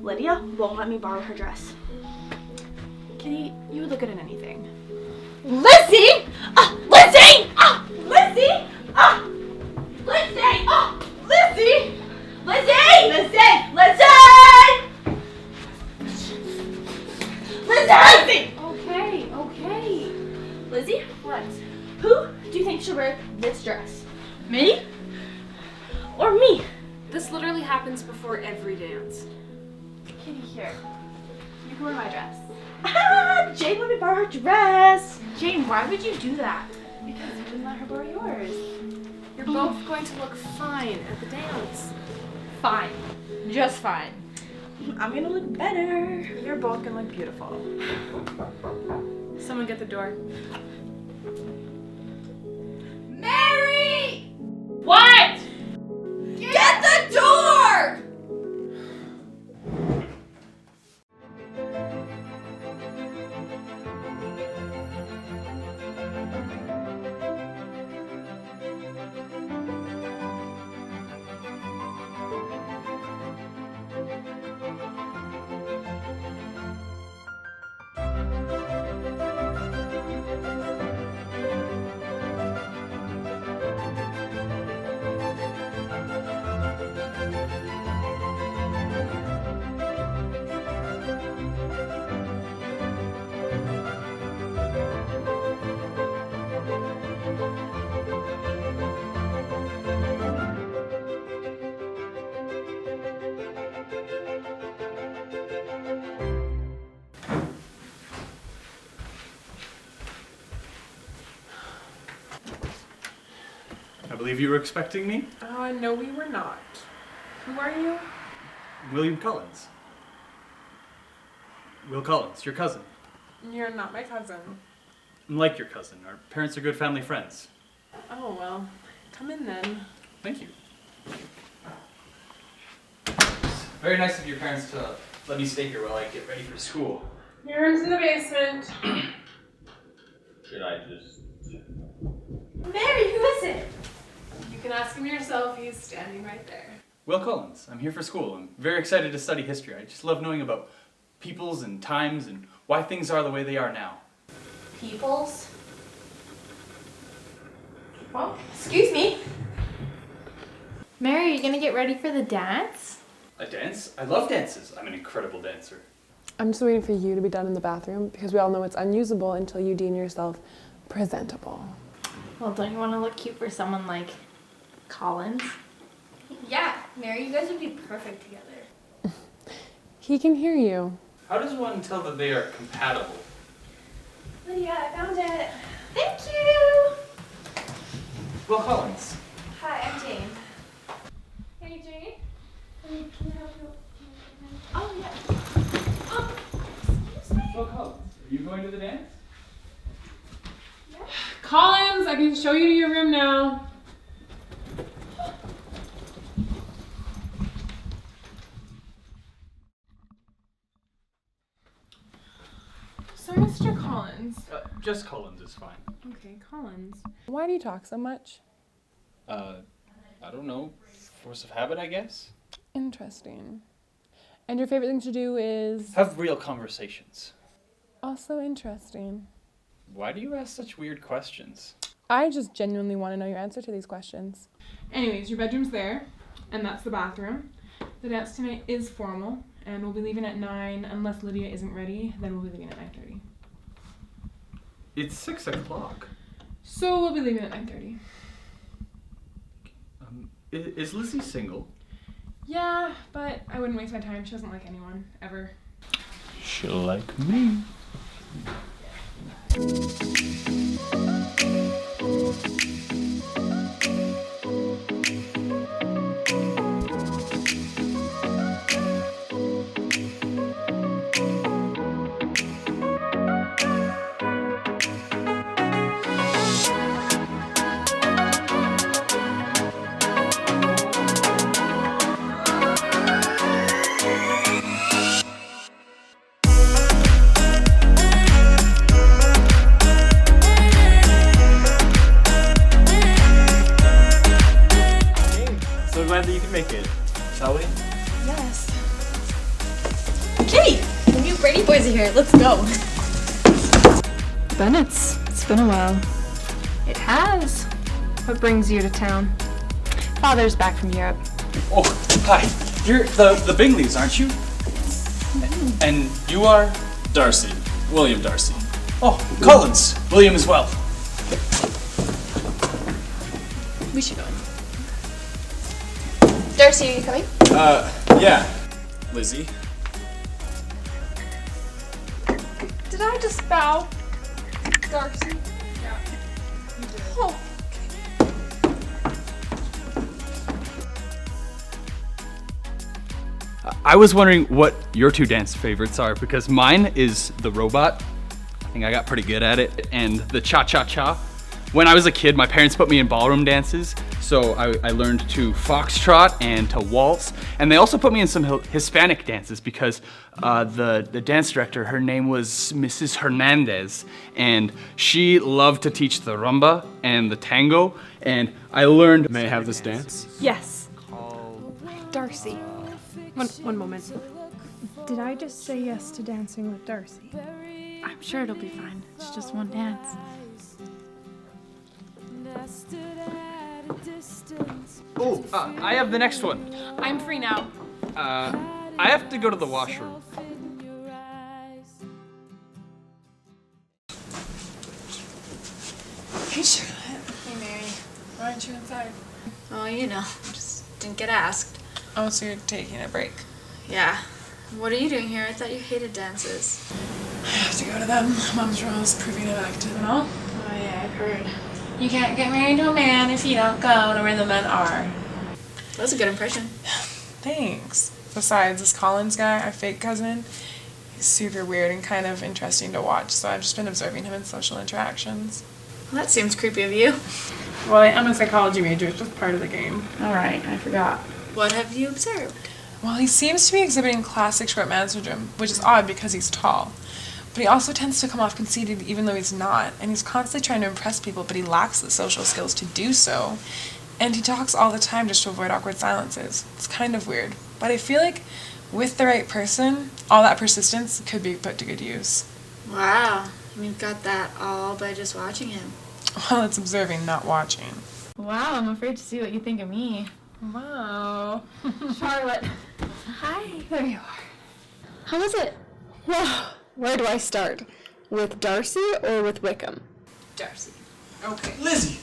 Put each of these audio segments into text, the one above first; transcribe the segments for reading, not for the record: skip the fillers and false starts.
Lydia won't let me borrow her dress. Kitty, you would look good in anything. Lizzie! Lizzie! Lizzie! Lizzie! Lizzie! Lizzie! Lizzie! Okay. Lizzie, What? who do you think should wear this dress? Me? Or me? This literally happens before every dance. Kitty, here. You can wear my dress. Jane let me borrow her dress. Jane, why would you do that? Because you didn't let her borrow yours. You're both going to look fine at the dance. Fine. Just fine. I'm gonna look better. You're both gonna look beautiful. Someone get the door. Mary! What? Get the door! I believe you were expecting me? No, we were not. Who are you? William Collins. Will Collins, your cousin. You're not my cousin. I'm like your cousin. Our parents are good family friends. Oh, well. Come in then. Thank you. Very nice of your parents to let me stay here while I get ready for school. Your room's in the basement. Should I just... Mary, who is it? You can ask him yourself. He's standing right there. Will Collins. I'm here for school. I'm very excited to study history. I just love knowing about peoples and times and why things are the way they are now. Peoples? Well, excuse me. Mary, are you gonna get ready for the dance? A dance? I love dances. I'm an incredible dancer. I'm just waiting for you to be done in the bathroom because we all know it's unusable until you deem yourself presentable. Well, don't you want to look cute for someone like Collins? Yeah, Mary, you guys would be perfect together. He can hear you. How does one tell that they are compatible? Lydia, I found it. Thank you. Will Collins. Hi, I'm Jane. Hey, Jane. Can I help you? Oh, yeah. Excuse me. Will Collins, are you going to the dance? Collins, I can show you to your room now. So, Mr. Collins. Just Collins is fine. Okay, Collins. Why do you talk so much? I don't know. Force of habit, I guess? Interesting. And your favorite thing to do is Have real conversations. also interesting. Why do you ask such weird questions? I just genuinely want to know your answer to these questions. Anyways, your bedroom's there, and that's the bathroom. The dance tonight is formal, and we'll be leaving at 9 unless Lydia isn't ready, then we'll be leaving at 9:30. It's 6 o'clock. So we'll be leaving at 9:30. Is Lizzie single? Yeah, but I wouldn't waste my time. She doesn't like anyone, ever. She'll like me. boys are here. Let's go. Ben, it's been a while. It has. What brings you to town? Father's back from Europe. Oh, hi. You're the Bingleys, aren't you? And you are? Darcy. William Darcy. Oh, Collins. William as well. We should go in. Darcy, are you coming? Yeah. Lizzie. Did I just bow? Darcy? Oh. I was wondering what your two dance favorites are because mine is the robot. I think I got pretty good at it, and the cha-cha-cha. When I was a kid, my parents put me in ballroom dances, so I learned to foxtrot and to waltz, and they also put me in some Hispanic dances because the dance director, her name was Mrs. Hernandez, and she loved to teach the rumba and the tango, and I learned. May I have this dance? Yes. Darcy. One moment. Did I just say yes to dancing with Darcy? I'm sure it'll be fine. It's just one dance. Oh, I have the next one. I'm free now. I have to go to the washroom. Hey Charlotte. Hey Mary. Why aren't you inside? Oh, you know, just didn't get asked. Oh, so you're taking a break. Yeah. What are you doing here? I thought you hated dances. I have to go to them. Mom's rules proving it active and all. Oh yeah, I've heard. You can't get married to a man if you don't go to where the men are. That's a good impression. Thanks. Besides, this Collins guy, our fake cousin, he's super weird and kind of interesting to watch, so I've just been observing him in social interactions. Well, that seems creepy of you. Well, I am a psychology major. It's just part of the game. Alright, I forgot. What have you observed? Well, he seems to be exhibiting classic short man syndrome, which is odd because he's tall. But he also tends to come off conceited even though he's not, and he's constantly trying to impress people, but he lacks the social skills to do so. And he talks all the time just to avoid awkward silences. It's kind of weird. But I feel like with the right person, all that persistence could be put to good use. Wow. And you've got that all by just watching him. Well, it's observing, not watching. Wow, I'm afraid to see what you think of me. Wow. Charlotte. Hi. There you are. How was it? Well, where do I start? With Darcy or with Wickham? Darcy. Okay. Lizzie,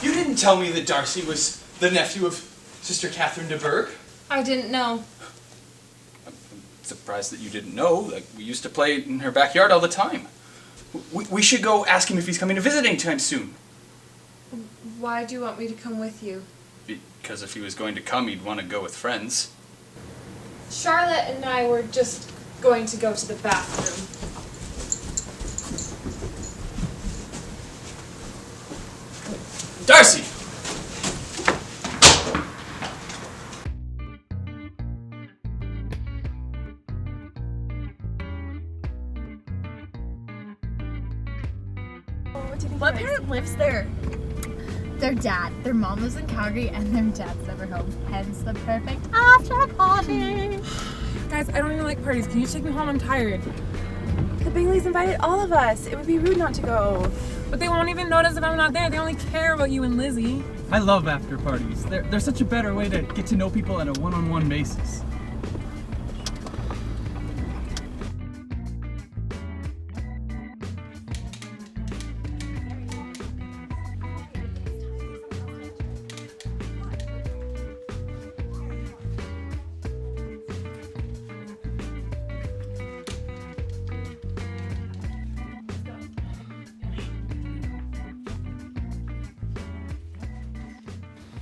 you didn't tell me that Darcy was the nephew of Sister Catherine de Bourgh. I didn't know. I'm surprised that you didn't know. Like, we used to play in her backyard all the time. We should go ask him if he's coming to visit anytime soon. Why do you want me to come with you? Because if he was going to come, he'd want to go with friends. Charlotte and I were just going to go to the bathroom. Darcy! What parent lives there? Their dad. Their mom lives in Calgary and their dad's never home. Hence the perfect after party. Guys, I don't even like parties. Can you take me home? I'm tired. The Bingleys invited all of us. It would be rude not to go. But they won't even notice if I'm not there. They only care about you and Lizzie. I love after parties. They're such a better way to get to know people on a one-on-one basis.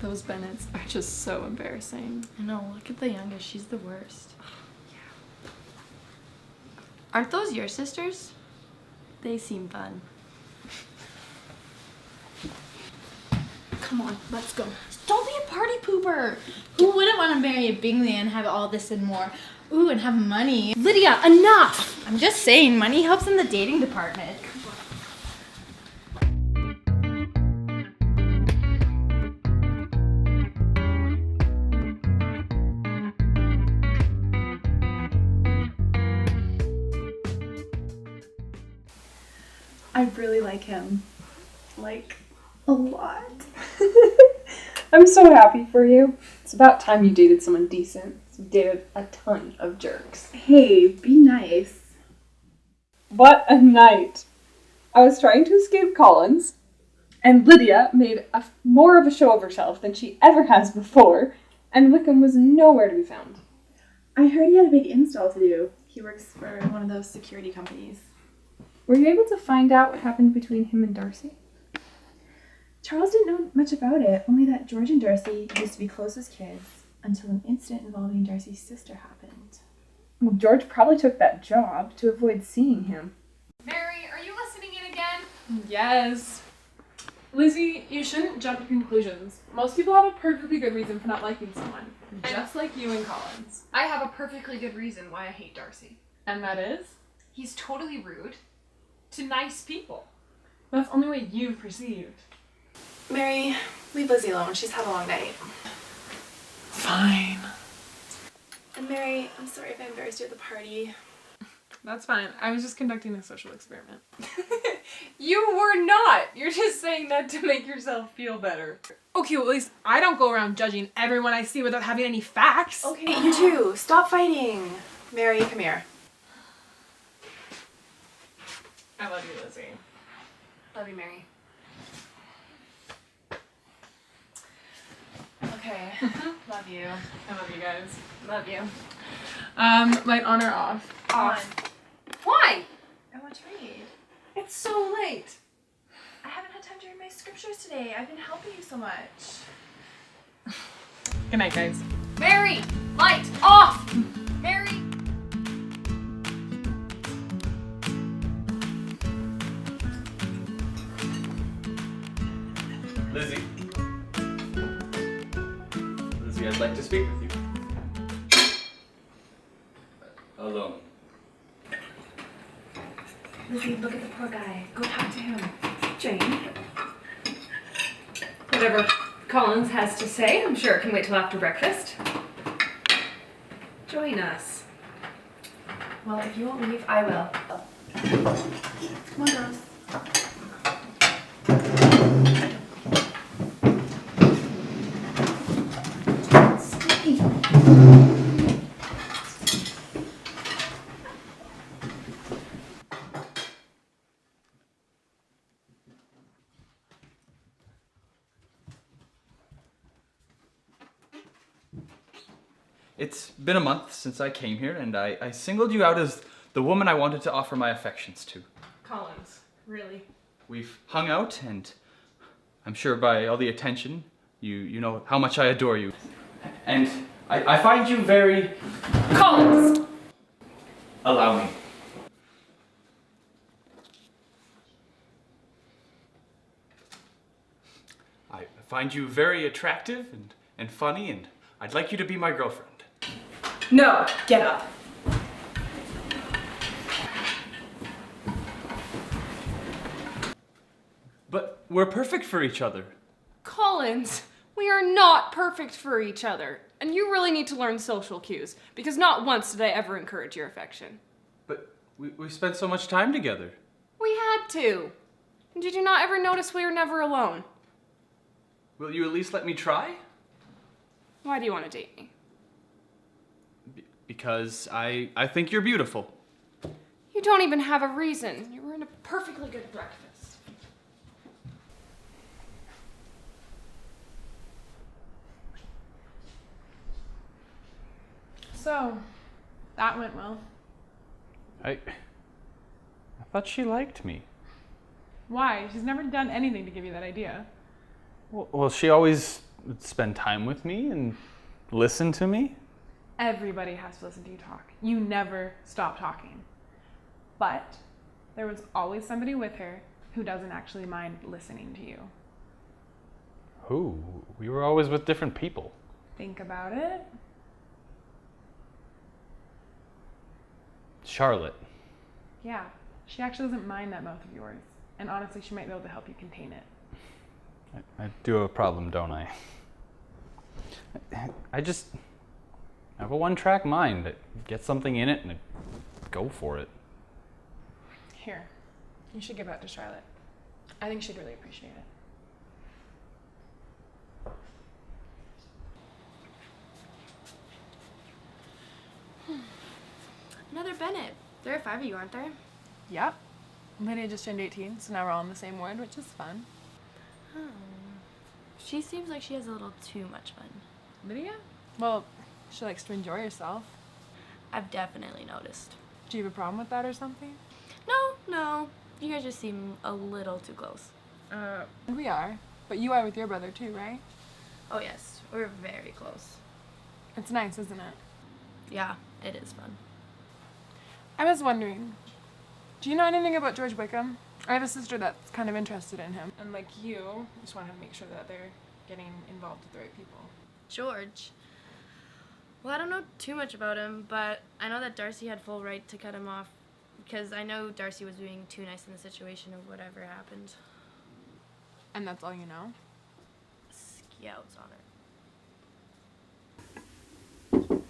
Those Bennetts are just so embarrassing. I know, look at the youngest. She's the worst. Yeah. Aren't those your sisters? They seem fun. Come on, let's go. Don't be a party pooper. Who wouldn't want to marry a Bingley and have all this and more? Ooh, and have money. Lydia, enough! I'm just saying, money helps in the dating department. I really like him. Like, a lot. I'm so happy for you. It's about time you dated someone decent. You dated a ton of jerks. Hey, be nice. What a night! I was trying to escape Collins, and Lydia made more of a show of herself than she ever has before, and Wickham was nowhere to be found. I heard he had a big install to do. He works for one of those security companies. Were you able to find out what happened between him and Darcy? Charles didn't know much about it, only that George and Darcy used to be close as kids until an incident involving Darcy's sister happened. Well, George probably took that job to avoid seeing him. Mary, are you listening in again? Yes. Lizzie, you shouldn't jump to conclusions. Most people have a perfectly good reason for not liking someone, just like you and Collins. I have a perfectly good reason why I hate Darcy. And that is? He's totally rude to nice people. That's the only way you've perceived. Mary, leave Lizzie alone. She's had a long night. Fine. And Mary, I'm sorry if I embarrassed you at the party. That's fine. I was just conducting a social experiment. You were not! You're just saying that to make yourself feel better. Okay, well at least I don't go around judging everyone I see without having any facts. Okay, you two, stop fighting. Mary, come here. I love you, Lizzie. Love you, Mary. Okay, love you. I love you guys. Love you. Light on or off? On. Why? I want to read. It's so late. I haven't had time to read my scriptures today. I've been helping you so much. Good night, guys. Mary! Light off! Mary! Lizzie. Lizzie, I'd like to speak with you. Alone. Lizzie, look at the poor guy. Go talk to him. Jane. Whatever Collins has to say, I'm sure it can wait till after breakfast. Join us. Well, if you won't leave, I will. Come on, girls. It's been a month since I came here, and I singled you out as the woman I wanted to offer my affections to. Collins, really? We've hung out, and I'm sure by all the attention, you know how much I adore you. And I find you very... Collins! Allow me. I find you very attractive and funny, and I'd like you to be my girlfriend. No, get up. But we're perfect for each other. Collins, we are not perfect for each other. And you really need to learn social cues, because not once did I ever encourage your affection. But we spent so much time together. We had to. And did you not ever notice we were never alone? Will you at least let me try? Why do you want to date me? Because I think you're beautiful. You don't even have a reason. You were in a perfectly good breakfast. So, that went well. I thought she liked me. Why? She's never done anything to give you that idea. Well, she always would spend time with me and listen to me. Everybody has to listen to you talk. You never stop talking. But there was always somebody with her who doesn't actually mind listening to you. Who? We were always with different people. Think about it. Charlotte. Yeah, she actually doesn't mind that mouth of yours. And honestly, she might be able to help you contain it. I do have a problem, don't I? I have a one-track mind. Get something in it and go for it. Here, You should give that to Charlotte. I think she'd really appreciate it. Another Bennett. There are 5 of you, aren't there? Yep. Lydia just turned 18, so now we're all in the same ward, which is fun. Oh. She seems like she has a little too much fun. Lydia? Well, she likes to enjoy herself. I've definitely noticed. Do you have a problem with that or something? No. You guys just seem a little too close. We are. But you are with your brother too, right? Oh yes, we're very close. It's nice, isn't it? Yeah, it is fun. I was wondering, do you know anything about George Wickham? I have a sister that's kind of interested in him. And like you, just want to make sure that they're getting involved with the right people. George? Well, I don't know too much about him, but I know that Darcy had full right to cut him off because I know Darcy was being too nice in the situation of whatever happened. And that's all you know? Scouts on it.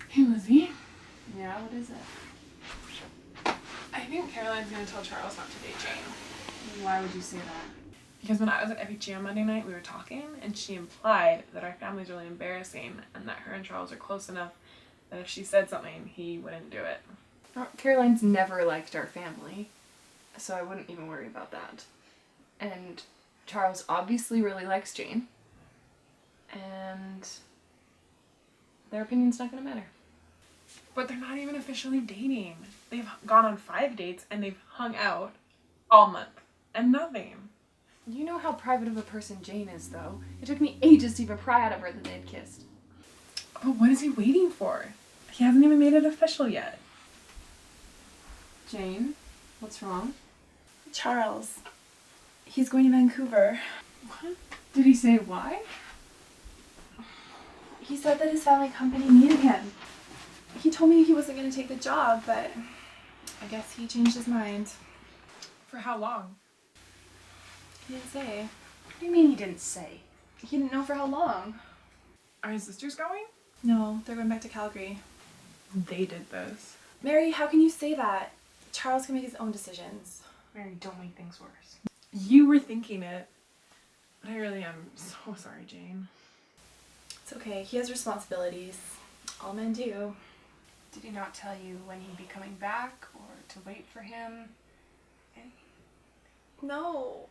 Hey, Lizzie. Yeah, what is it? I think Caroline's going to tell Charles not to date Jane. Why would you say that? Because when I was at FHG on Monday night, we were talking, and she implied that our family's really embarrassing and that her and Charles are close enough that if she said something, he wouldn't do it. Caroline's never liked our family, so I wouldn't even worry about that. And Charles obviously really likes Jane, and their opinion's not gonna matter. But they're not even officially dating. They've gone on 5 dates, and they've hung out all month. And nothing. You know how private of a person Jane is, though. It took me ages to even pry out of her that they'd kissed. But what is he waiting for? He hasn't even made it official yet. Jane, what's wrong? Charles. He's going to Vancouver. What? Did he say why? He said that his family company needed him. He told me he wasn't going to take the job, but I guess he changed his mind. For how long? He didn't say. What do you mean he didn't say? He didn't know for how long. Are his sisters going? No, they're going back to Calgary. They did this. Mary, how can you say that? Charles can make his own decisions. Mary, don't make things worse. You were thinking it. But I really am so sorry, Jane. It's okay. He has responsibilities. All men do. Did he not tell you when he'd be coming back or to wait for him? No.